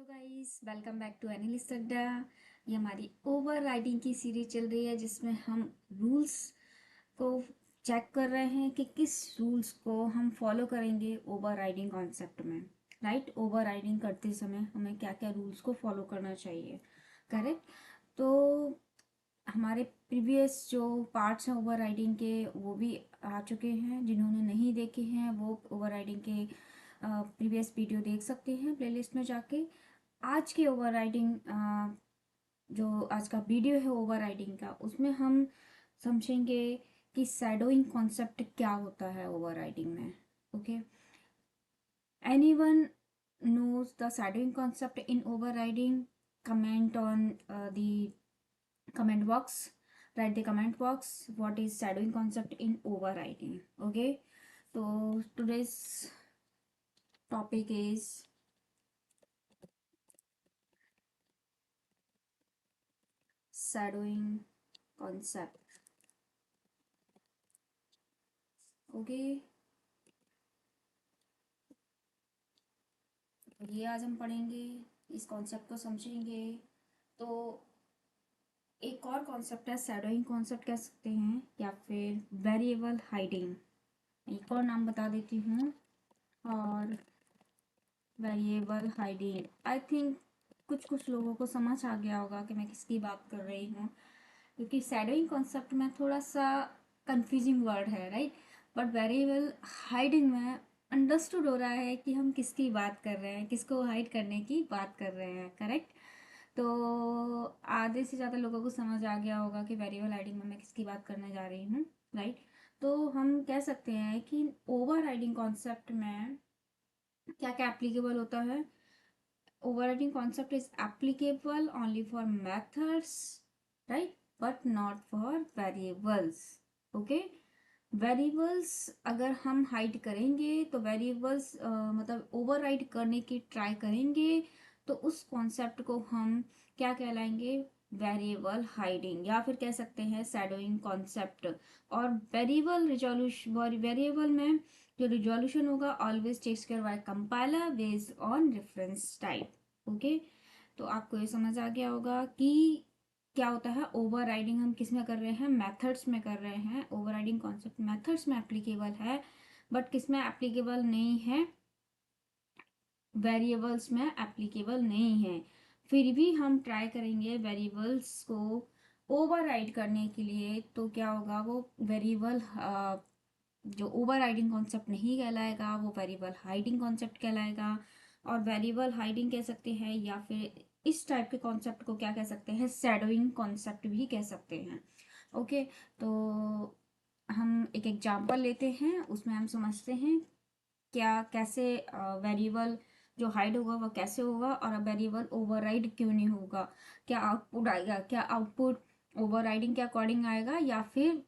Guys, welcome back to एनिलिस्ट अड्डा। ये हमारी ओवर राइडिंग की सीरीज चल रही है जिसमें हम रूल्स को चेक कर रहे हैं कि किस रूल्स को हम फॉलो करेंगे ओवर राइडिंग कॉन्सेप्ट में। राइट, ओवर राइडिंग करते समय हमें क्या क्या रूल्स को फॉलो करना चाहिए। करेक्ट। तो हमारे प्रीवियस जो पार्ट्स हैं ओवर राइडिंग के वो भी आ चुके हैं। जिन्होंने नहीं देखे हैं वो ओवर राइडिंग के प्रीवियस वीडियो देख सकते हैं प्लेलिस्ट में जाके। आज की ओवर राइडिंग जो आज का वीडियो है ओवर राइडिंग का, उसमें हम समझेंगे कि शैडोइंग कॉन्सेप्ट क्या होता है ओवर राइडिंग में। Okay, anyone knows the shadowing concept in overriding? Comment on the comment box. Write the comment box what is shadowing concept in overriding. Okay, so today's topic is shadowing concept. Okay, ये आज हम पढ़ेंगे, इस concept को समझेंगे। तो एक और कॉन्सेप्ट है शैडोइंग कॉन्सेप्ट कह सकते हैं, या फिर वेरिएबल हाइडिंग। एक और नाम बता देती हूँ, और वेरिएबल हाइडिंग आई थिंक कुछ कुछ लोगों को समझ आ गया होगा कि मैं किसकी बात कर रही हूँ, क्योंकि शैडोइंग कॉन्सेप्ट में थोड़ा सा कंफ्यूजिंग वर्ड है, राइट। बट वेरिएबल हाइडिंग में अंडरस्टूड हो रहा है कि हम किसकी बात कर रहे हैं, किसको हाइड करने की बात कर रहे हैं। करेक्ट। तो आधे से ज़्यादा लोगों को समझ आ गया होगा कि वेरिएबल हाइडिंग में मैं किसकी बात करने जा रही हूँ, राइट। तो हम कह सकते हैं कि ओवर राइडिंग कॉन्सेप्ट में क्या क्या एप्लीकेबल होता है। Overriding concept is applicable only for methods, right, but not for variables. Okay, variables अगर हम हाइड करेंगे तो वेरिएबल्स मतलब ओवरराइड करने की ट्राई करेंगे, तो उस कॉन्सेप्ट को हम क्या कहलाएंगे, वेरिएबल हाइडिंग, या फिर कह सकते हैं शैडोइंग कॉन्सेप्ट। और वेरिएबल रिजोल्यूशन, वेरिएबल में जो रिजोल्यूशन होगा always takes care by compiler based on reference type. Okay, तो आपको ये समझ आ गया होगा कि क्या होता है ओवर राइडिंग हम किस में कर रहे हैं, मेथड्स में कर रहे हैं। ओवर राइडिंग कॉन्सेप्ट मेथड्स में एप्लीकेबल है, बट किस में एप्लीकेबल नहीं है, वेरिएबल्स में एप्लीकेबल नहीं है। फिर भी हम ट्राई करेंगे वेरिएबल्स को ओवर राइड करने के लिए, तो क्या होगा, वो वेरिएबल जो ओवर राइडिंग कॉन्सेप्ट नहीं कहलाएगा, वो वेरिएबल हाइडिंग कॉन्सेप्ट कहलाएगा। और वेरिएबल हाइडिंग कह सकते हैं, या फिर इस टाइप के कॉन्सेप्ट को क्या कह सकते हैं, शैडोइंग कॉन्सेप्ट भी कह सकते हैं। ओके, तो हम एक एग्जांपल लेते हैं, उसमें हम समझते हैं क्या कैसे वेरिएबल जो हाइड होगा वो कैसे होगा, और वेरिएबल ओवरराइड क्यों नहीं होगा। क्या आउटपुट आएगा, क्या आउटपुट ओवरराइडिंग के अकॉर्डिंग आएगा या फिर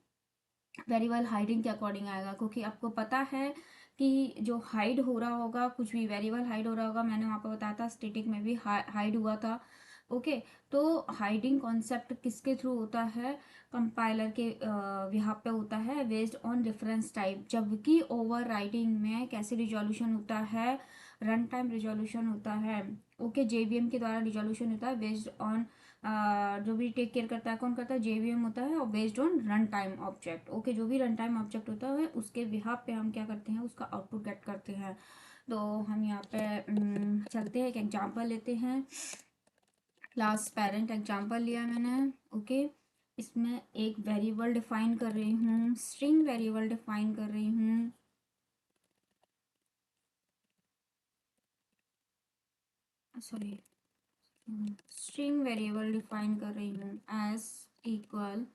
वेरिएबल हाइडिंग के अकॉर्डिंग आएगा। क्योंकि आपको पता है कि जो हाइड हो रहा होगा, कुछ भी वेरिएबल हाइड हो रहा होगा, मैंने वहाँ पे बताया था स्टैटिक में भी हाइड हुआ था। ओके, तो हाइडिंग कॉन्सेप्ट किसके थ्रू होता है, कंपाइलर के बिहाफ पे होता है, बेस्ड ऑन रेफरेंस टाइप। जबकि ओवर राइडिंग में कैसे रिजोल्यूशन होता है, रन टाइम रिजोल्यूशन होता है। ओके, जेवीएम के द्वारा रिजोल्यूशन होता है बेस्ड ऑन, जो भी टेक केयर करता है, कौन करता है, जेवीएम होता है, और based on run time object. Okay, जो भी रन टाइम ऑब्जेक्ट होता है उसके बिहाफ पे हम क्या करते हैं, उसका आउटपुट गेट करते हैं। तो हम यहाँ पे चलते हैं, एक एग्जांपल लेते हैं। क्लास पेरेंट एग्जांपल लिया मैंने। ओके, इसमें एक वेरिएबल डिफाइन कर रही हूँ, स्ट्रिंग वेरिएबल डिफाइन कर रही हूँ। सॉरी, स्ट्रिंग वेरिएबल डिफाइन कर रही हूँ एज इक्वल,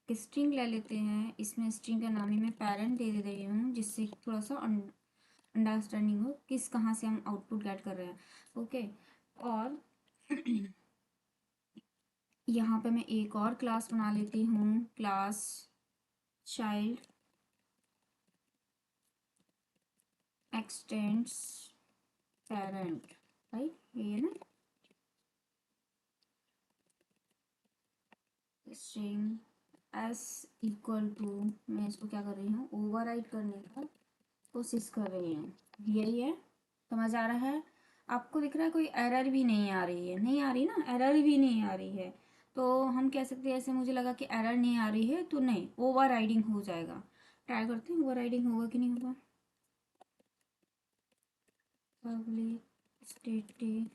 स्ट्रिंग ले लेते हैं, इसमें स्ट्रिंग का नाम ही मैं पेरेंट दे दे रही हूँ, जिससे थोड़ा सा अंडरस्टैंडिंग हो किस कहाँ से हम आउटपुट गेट कर रहे हैं। ओके, और यहाँ पे मैं एक और क्लास बना लेती हूँ, class child x tends parent, right, ये है ना। स्ट्रिंग एस इक्वल टू, मैं इसको क्या कर रही हूँ, ओवरराइड करने का कोशिश कर रही हूँ। यही है, समझ आ रहा है। आपको दिख रहा है कोई एरर भी नहीं आ रही है, नहीं आ रही ना, एरर भी नहीं आ रही है। तो हम कह सकते हैं, ऐसे मुझे लगा कि एरर नहीं आ रही है तो नहीं, ओवर राइडिंग हो जाएगा। ट्राई करते हैं ओवर राइडिंग होगा कि नहीं होगा। पब्लिक स्टैटिक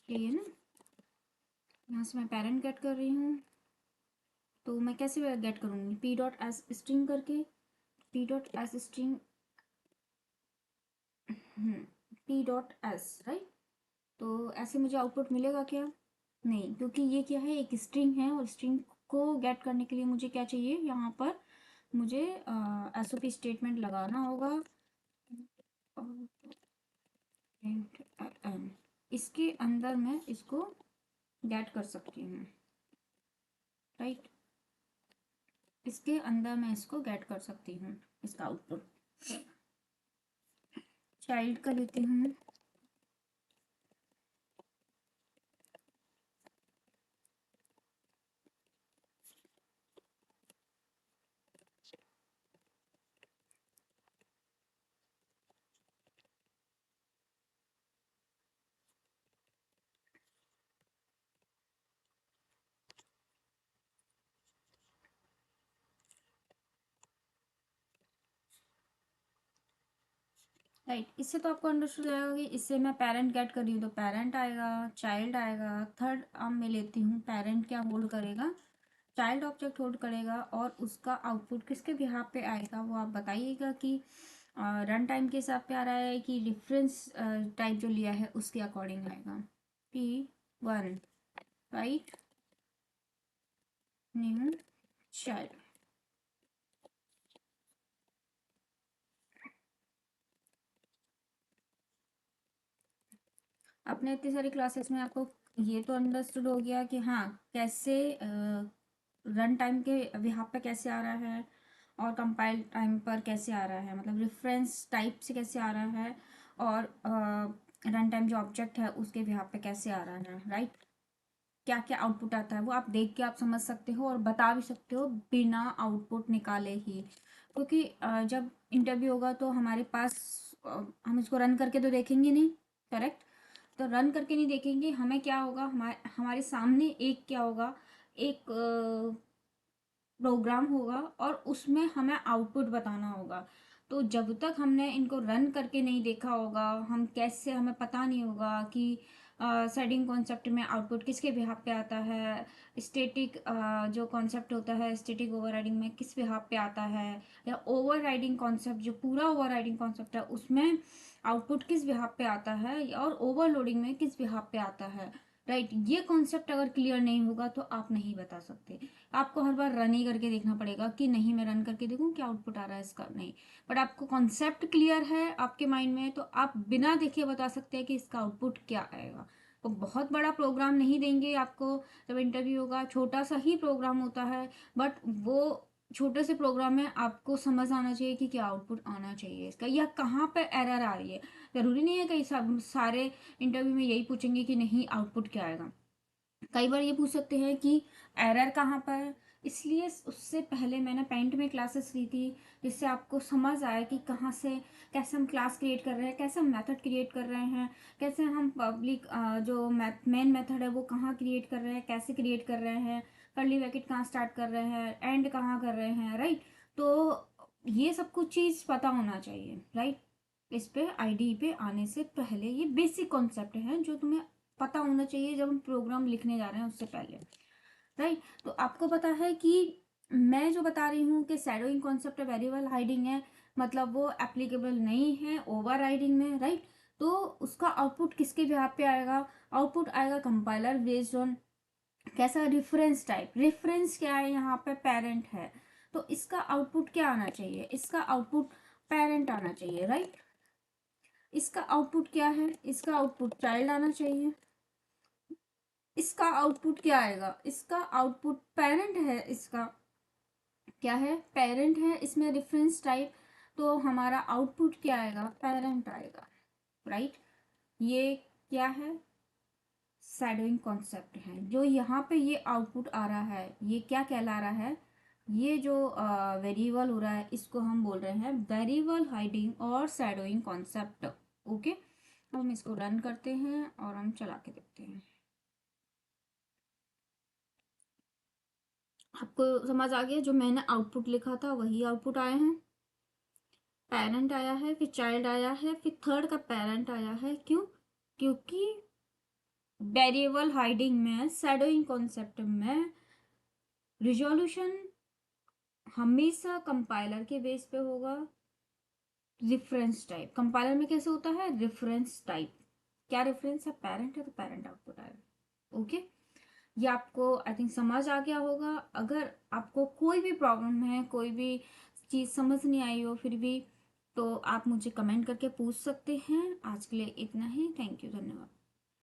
ये ना, यहाँ से मैं पेरेंट गेट कर रही हूँ, तो मैं कैसे गेट करूँगी, पी डॉट एस स्ट्रिंग करके, P dot S string, P dot S, right. तो ऐसे मुझे आउटपुट मिलेगा क्या, नहीं, क्योंकि ये क्या है, एक स्ट्रिंग है, और स्ट्रिंग को गेट करने के लिए मुझे क्या चाहिए, यहाँ पर मुझे एस ओ पी स्टेटमेंट लगाना होगा। इसके अंदर मैं इसको गेट कर सकती हूँ, राइट। इसके अंदर मैं इसको गेट कर सकती हूँ, इसका आउटपुट। चाइल्ड का लेती हूँ, राइट। इससे तो आपको अंडरस्टूड जाएगा कि इससे मैं पेरेंट गेट कर रही हूँ, तो पेरेंट आएगा, चाइल्ड आएगा। थर्ड अब मैं लेती हूँ, पेरेंट क्या होल्ड करेगा, चाइल्ड ऑब्जेक्ट होल्ड करेगा, और उसका आउटपुट किसके बिहाफ पे आएगा वो आप बताइएगा कि रन टाइम के हिसाब पे आ रहा है कि रेफरेंस टाइप जो लिया है उसके अकॉर्डिंग आएगा। P1, right, new child. अपने इतनी सारी क्लासेस में आपको ये तो अंडरस्टूड हो गया कि हाँ, कैसे रन टाइम के बिहाफ पे कैसे आ रहा है, और कंपाइल टाइम पर कैसे आ रहा है, मतलब रेफरेंस टाइप से कैसे आ रहा है, और रन टाइम जो ऑब्जेक्ट है उसके बिहाफ पे कैसे आ रहा है, राइट। क्या क्या आउटपुट आता है वो आप देख के आप समझ सकते हो, और बता भी सकते हो बिना आउटपुट निकाले ही, क्योंकि जब इंटरव्यू होगा तो हमारे पास हम इसको रन करके तो देखेंगे नहीं, करेक्ट। तो रन करके नहीं देखेंगे, हमें क्या होगा, हमारे हमारे सामने एक क्या होगा, एक प्रोग्राम होगा, और उसमें हमें आउटपुट बताना होगा। तो जब तक हमने इनको रन करके नहीं देखा होगा, हम कैसे, हमें पता नहीं होगा कि सेटिंग कॉन्सेप्ट में आउटपुट किसके बिहाफ पे आता है, स्टैटिक जो कॉन्सेप्ट होता है स्टैटिक ओवरराइडिंग में किस बिहाफ पे आता है, या ओवरराइडिंग कॉन्सेप्ट जो पूरा ओवरराइडिंग कॉन्सेप्ट है उसमें आउटपुट किस बिहाफ पे आता है, और ओवरलोडिंग में किस बिहाफ पे आता है, राइट। ये कॉन्सेप्ट अगर क्लियर नहीं होगा तो आप नहीं बता सकते। आपको हर बार रन ही करके देखना पड़ेगा कि नहीं, मैं रन करके देखूं क्या आउटपुट आ रहा है इसका, नहीं। बट आपको कॉन्सेप्ट क्लियर है आपके माइंड में, तो आप बिना देखे बता सकते हैं कि इसका आउटपुट क्या आएगा। तो बहुत बड़ा प्रोग्राम नहीं देंगे आपको, जब इंटरव्यू होगा छोटा सा ही प्रोग्राम होता है, बट वो छोटे से प्रोग्राम में आपको समझ आना चाहिए कि क्या आउटपुट आना चाहिए इसका, या कहाँ पर एरर आ रही है। ज़रूरी नहीं है कि सब सारे इंटरव्यू में यही पूछेंगे कि नहीं आउटपुट क्या आएगा। कई बार ये पूछ सकते हैं कि एरर कहाँ पर है। इसलिए उससे पहले मैंने पेंट में क्लासेस ली थी, जिससे आपको समझ आया कि कहाँ से, कैसे हम क्लास क्रिएट कर रहे हैं, कैसे हम मेथड क्रिएट कर रहे हैं, कैसे हम पब्लिक जो मेन मेथड है वो कहाँ क्रिएट कर रहे हैं, कैसे क्रिएट कर रहे हैं, कर्ली ब्रैकेट कहाँ स्टार्ट कर रहे हैं, एंड कहाँ कर रहे हैं, राइट। तो ये सब कुछ चीज़ पता होना चाहिए, राइट। इस पे आईडी पे आने से पहले ये बेसिक कॉन्सेप्ट है जो तुम्हें पता होना चाहिए जब हम प्रोग्राम लिखने जा रहे हैं उससे पहले, राइट। तो आपको पता है कि मैं जो बता रही हूँ कि शैडोइंग कॉन्सेप्ट वेरिएबल हाइडिंग है, मतलब वो एप्लीकेबल नहीं है ओवर राइडिंग में, राइट। तो उसका आउटपुट किसके बिहाफ पे आएगा, आउटपुट आएगा कंपाइलर बेस्ड ऑन कैसा, रेफरेंस टाइप। रेफरेंस क्या है, यहाँ पे पेरेंट है, तो इसका आउटपुट क्या आना चाहिए, इसका आउटपुट पेरेंट आना चाहिए, राइट। इसका आउटपुट क्या है, इसका आउटपुट चाइल्ड आना चाहिए। इसका आउटपुट क्या आएगा, इसका आउटपुट पेरेंट है इसका, क्या है, पेरेंट है, इसमें रेफरेंस टाइप, तो हमारा आउटपुट क्या आएगा, पेरेंट आएगा, राइट। ये क्या है, शैडोइंग कॉन्सेप्ट है। जो यहाँ पे ये आउटपुट आ रहा है, ये क्या कहला रहा है, ये जो वेरिएबल हो रहा है, इसको हम बोल रहे हैं वेरिएबल हाइडिंग और शैडोइंग कॉन्सेप्ट। ओके, अब हम इसको रन करते हैं और हम चला के देखते हैं। आपको समझ आ गया, जो मैंने आउटपुट लिखा था वही आउटपुट आए हैं। पेरेंट आया है, फिर चाइल्ड आया है, फिर थर्ड का पेरेंट आया है। क्यों? क्योंकि वेरिएबल हाइडिंग में, शैडोइंग कॉन्सेप्ट में रिजोल्यूशन हमेशा कंपाइलर के बेस पे होगा। रेफरेंस टाइप कंपाइलर में कैसे होता है, रेफरेंस टाइप। क्या रेफरेंस है, पेरेंट है तो पेरेंट आउटपुट आएगा। ओके, ये आपको आई थिंक समझ आ गया होगा। अगर आपको कोई भी प्रॉब्लम है, कोई भी चीज़ समझ नहीं आई हो फिर भी, तो आप मुझे कमेंट करके पूछ सकते हैं। आज के लिए इतना ही, थैंक यू, धन्यवाद।